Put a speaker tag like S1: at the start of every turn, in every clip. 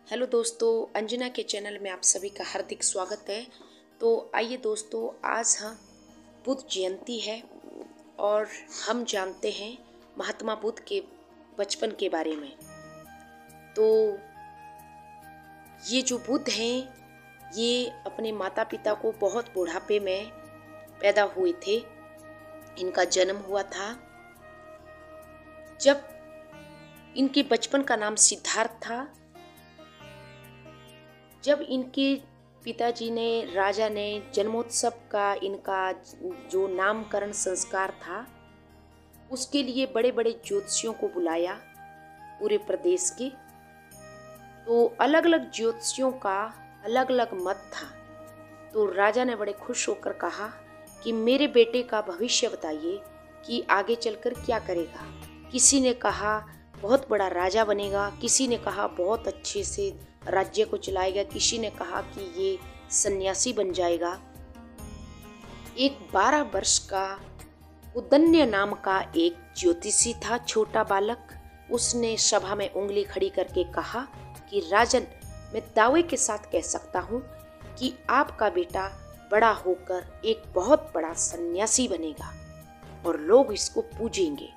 S1: Hello दोस्तों, अंजना के channel में आप सभी का हार्दिक स्वागत है। तो आइए दोस्तों, आज बुद्ध जयंती है और हम जानते हैं महात्मा बुद्ध के बचपन के बारे में। तो ये जो बुद्ध हैं, ये अपने माता पिता को बहुत बुढ़ापे में पैदा हुए थे। इनका जन्म हुआ था जब इनके बचपन का नाम सिद्धार्थ था। जब इनके पिताजी ने, राजा ने जन्मोत्सव का इनका जो नामकरण संस्कार था, उसके लिए बड़े बड़े ज्योतिषियों को बुलाया पूरे प्रदेश के। तो अलग अलग ज्योतिषियों का अलग अलग मत था। तो राजा ने बड़े खुश होकर कहा कि मेरे बेटे का भविष्य बताइए कि आगे चलकर क्या करेगा। किसी ने कहा बहुत बड़ा राजा बनेगा, किसी ने कहा बहुत अच्छे से राज्य को चलाएगा, किसी ने कहा कि ये सन्यासी बन जाएगा। एक 12 वर्ष का उदन्य नाम का एक ज्योतिषी था, छोटा बालक। उसने सभा में उंगली खड़ी करके कहा कि राजन, मैं दावे के साथ कह सकता हूँ कि आपका बेटा बड़ा होकर एक बहुत बड़ा सन्यासी बनेगा और लोग इसको पूजेंगे।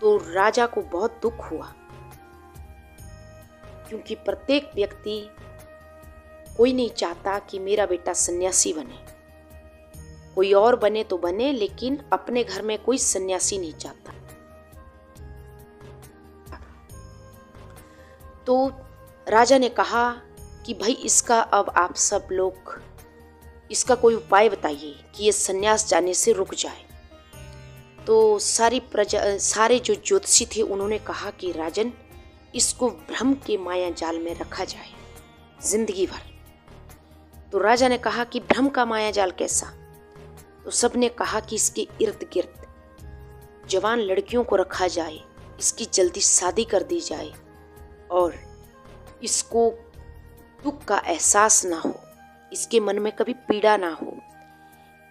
S1: तो राजा को बहुत दुख हुआ, क्योंकि प्रत्येक व्यक्ति, कोई नहीं चाहता कि मेरा बेटा सन्यासी बने। कोई और बने तो बने, लेकिन अपने घर में कोई सन्यासी नहीं चाहता। तो राजा ने कहा कि भाई, इसका अब आप सब लोग इसका कोई उपाय बताइए कि ये सन्यास जाने से रुक जाए। तो सारे जो ज्योतिषी थे, उन्होंने कहा कि राजन, इसको भ्रम के माया जाल में रखा जाए जिंदगी भर। तो राजा ने कहा कि भ्रम का माया जाल कैसा? तो सबने कहा कि इसके इर्द गिर्द जवान लड़कियों को रखा जाए, इसकी जल्दी शादी कर दी जाए और इसको दुख का एहसास ना हो, इसके मन में कभी पीड़ा ना हो,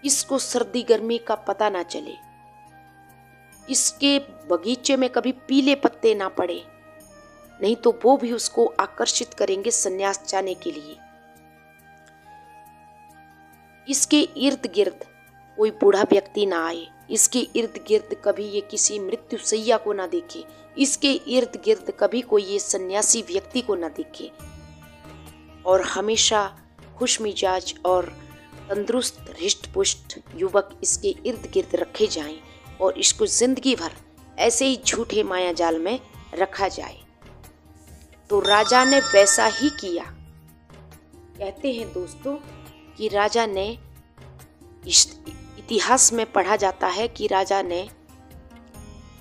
S1: इसको सर्दी गर्मी का पता ना चले, इसके बगीचे में कभी पीले पत्ते ना पड़े, नहीं तो वो भी उसको आकर्षित करेंगे सन्यास जाने के लिए। इसके इर्द गिर्द कोई बूढ़ा व्यक्ति ना आए, इसके इर्द गिर्द कभी ये किसी मृत्यु शैया को ना देखे, इसके इर्द गिर्द कभी कोई ये सन्यासी व्यक्ति को ना देखे, और हमेशा खुश मिजाज और तंदुरुस्त हृष्ट पुष्ट युवक इसके इर्द गिर्द रखे जाएं और इसको जिंदगी भर ऐसे ही झूठे माया जाल में रखा जाए। तो राजा ने वैसा ही किया। कहते हैं दोस्तों कि राजा ने, इतिहास में पढ़ा जाता है कि राजा ने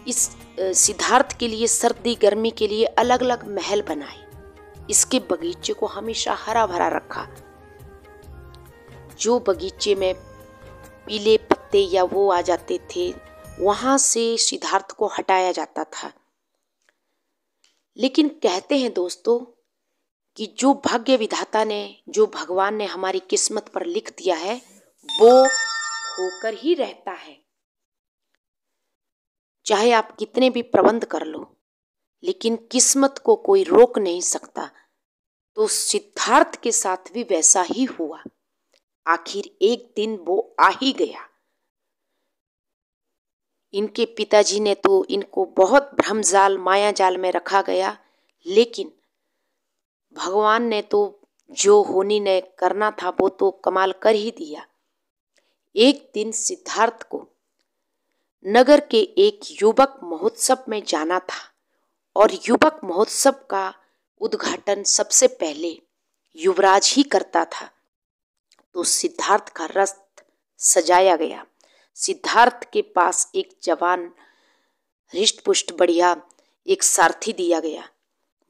S1: इस सिद्धार्थ के लिए सर्दी गर्मी के लिए अलग अलग महल बनाए। इसके बगीचे को हमेशा हरा भरा रखा। जो बगीचे में पीले पत्ते या वो आ जाते थे, वहां से सिद्धार्थ को हटाया जाता था। लेकिन कहते हैं दोस्तों कि जो भाग्य विधाता ने, जो भगवान ने हमारी किस्मत पर लिख दिया है, वो होकर ही रहता है। चाहे आप कितने भी प्रबंध कर लो, लेकिन किस्मत को कोई रोक नहीं सकता। तो सिद्धार्थ के साथ भी वैसा ही हुआ। आखिर एक दिन वो आ ही गया। इनके पिताजी ने तो इनको बहुत भ्रमजाल माया जाल में रखा गया, लेकिन भगवान ने तो जो होनी ने करना था वो तो कमाल कर ही दिया। एक दिन सिद्धार्थ को नगर के एक युवक महोत्सव में जाना था और युवक महोत्सव का उद्घाटन सबसे पहले युवराज ही करता था। तो सिद्धार्थ का रथ सजाया गया। सिद्धार्थ के पास एक जवान हृष्ट पुष्ट बढ़िया एक सारथी दिया गया।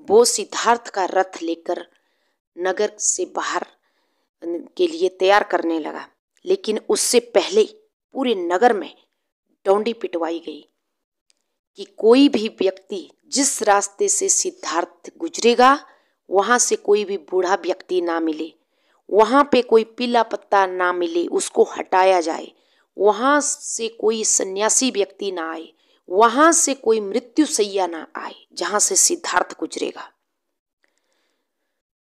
S1: वो सिद्धार्थ का रथ लेकर नगर से बाहर के लिए तैयार करने लगा। लेकिन उससे पहले पूरे नगर में डोंडी पिटवाई गई कि कोई भी व्यक्ति जिस रास्ते से सिद्धार्थ गुजरेगा, वहां से कोई भी बूढ़ा व्यक्ति ना मिले, वहां पे कोई पीला पत्ता ना मिले, उसको हटाया जाए। वहां से कोई सन्यासी व्यक्ति ना आए, वहां से कोई मृत्यु शैया ना आए जहां से सिद्धार्थ गुजरेगा।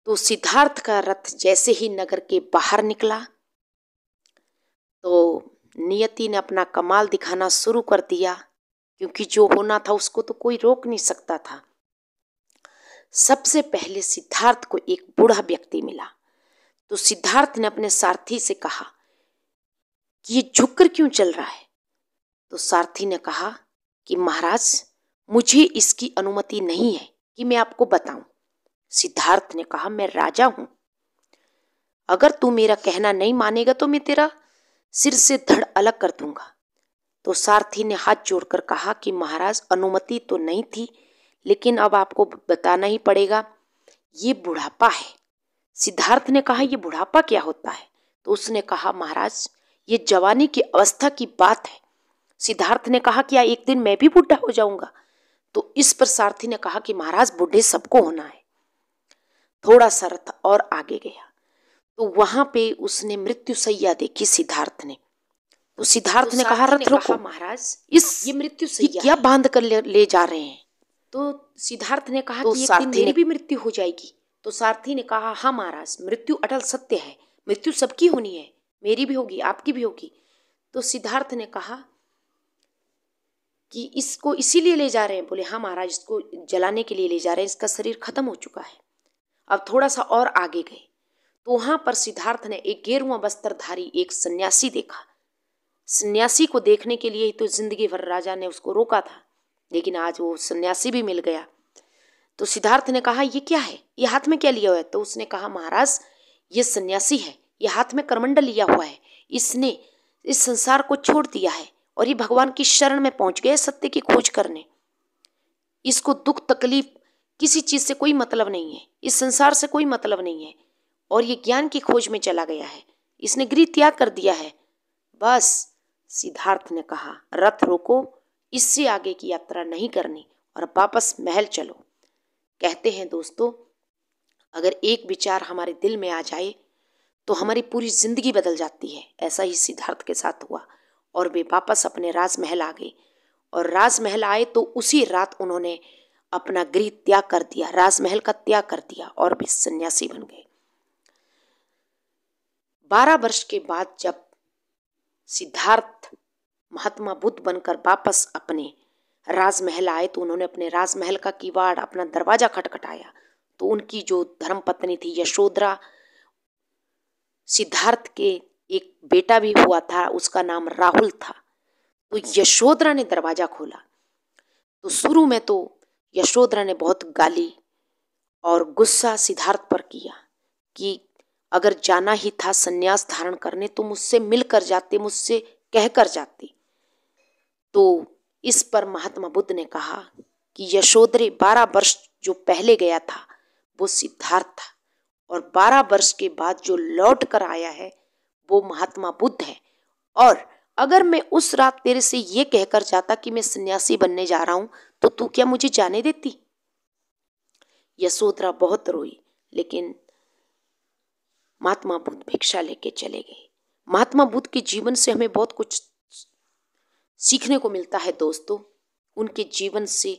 S1: तो सिद्धार्थ का रथ जैसे ही नगर के बाहर निकला तो नियति ने अपना कमाल दिखाना शुरू कर दिया, क्योंकि जो होना था उसको तो कोई रोक नहीं सकता था। सबसे पहले सिद्धार्थ को एक बूढ़ा व्यक्ति मिला। तो सिद्धार्थ ने अपने सारथी से कहा कि ये झुककर क्यों चल रहा है। तो सारथी ने कहा कि महाराज, मुझे इसकी अनुमति नहीं है कि मैं आपको बताऊं। सिद्धार्थ ने कहा, मैं राजा हूं, अगर तू मेरा कहना नहीं मानेगा तो मैं तेरा सिर से धड़ अलग कर दूंगा। तो सारथी ने हाथ जोड़कर कहा कि महाराज, अनुमति तो नहीं थी, लेकिन अब आपको बताना ही पड़ेगा, ये बुढ़ापा है। सिद्धार्थ ने कहा, ये बुढ़ापा क्या होता है। तो उसने कहा, महाराज, ये जवानी की अवस्था की बात है। सिद्धार्थ ने कहा, क्या एक दिन मैं भी बूढ़ा हो जाऊंगा। तो इस पर सारथी ने कहा कि महाराज, बूढ़े सबको होना है। थोड़ा सा रथ और आगे गया तो वहां पे उसने मृत्युशैया देखी सिद्धार्थ ने। तो सिद्धार्थ ने कहा, रथ रोको महाराज, ये मृत्युशैया क्या बांध कर ले जा रहे हैं। तो सिद्धार्थ ने कहा कि एक दिन मेरी भी मृत्यु हो जाएगी। तो सारथी ने कहा, हाँ महाराज, मृत्यु अटल सत्य है, मृत्यु सबकी होनी है, मेरी भी होगी, आपकी भी होगी। तो सिद्धार्थ ने कहा कि इसको इसीलिए ले जा रहे हैं। बोले, हाँ महाराज, इसको जलाने के लिए ले जा रहे हैं, इसका शरीर खत्म हो चुका है। अब थोड़ा सा और आगे गए तो वहां पर सिद्धार्थ ने एक गेरुआ वस्त्रधारी एक सन्यासी देखा। सन्यासी को देखने के लिए ही तो जिंदगी भर राजा ने उसको रोका था, लेकिन आज वो सन्यासी भी मिल गया। तो सिद्धार्थ ने कहा, ये क्या है, ये हाथ में क्या लिया हुआ है। तो उसने कहा, महाराज, ये सन्यासी है, ये हाथ में करमंडल लिया हुआ है, इसने इस संसार को छोड़ दिया है और ये भगवान की शरण में पहुंच गए सत्य की खोज करने। इसको दुख तकलीफ किसी चीज से कोई मतलब नहीं है, इस संसार से कोई मतलब नहीं है, और ये ज्ञान की खोज में चला गया है, इसने गृह त्याग कर दिया है। बस सिद्धार्थ ने कहा, रथ रोको, इससे आगे की यात्रा नहीं करनी और वापस महल चलो। कहते हैं दोस्तों, अगर एक विचार हमारे दिल में आ जाए तो हमारी पूरी जिंदगी बदल जाती है। ऐसा ही सिद्धार्थ के साथ हुआ और वे वापस अपने राजमहल आ गए। और राजमहल आए तो उसी रात उन्होंने अपना गृह त्याग कर दिया, राजमहल का त्याग कर दिया और वे सन्यासी बन गए। 12 वर्ष के बाद जब सिद्धार्थ महात्मा बुद्ध बनकर वापस अपने राजमहल आए तो उन्होंने अपने राजमहल का किवाड़, अपना दरवाजा खटखटाया। तो उनकी जो धर्मपत्नी थी यशोधरा, सिद्धार्थ के एक बेटा भी हुआ था, उसका नाम राहुल था। तो यशोधरा ने दरवाजा खोला। तो शुरू में तो यशोधरा ने बहुत गाली और गुस्सा सिद्धार्थ पर किया कि अगर जाना ही था संन्यास धारण करने तो मुझसे मिलकर जाते, मुझसे कहकर जाते। तो इस पर महात्मा बुद्ध ने कहा कि यशोधरे 12 वर्ष जो पहले गया था वो सिद्धार्थ था, और 12 वर्ष के बाद जो लौट कर आया है वो महात्मा बुद्ध है। और अगर मैं उस रात तेरे से ये कहकर जाता कि मैं सन्यासी बनने जा रहा हूं तो तू क्या मुझे जाने देती। यशोधरा बहुत रोई, लेकिन महात्मा बुद्ध भिक्षा लेके चले गए। महात्मा बुद्ध के जीवन से हमें बहुत कुछ सीखने को मिलता है दोस्तों। उनके जीवन से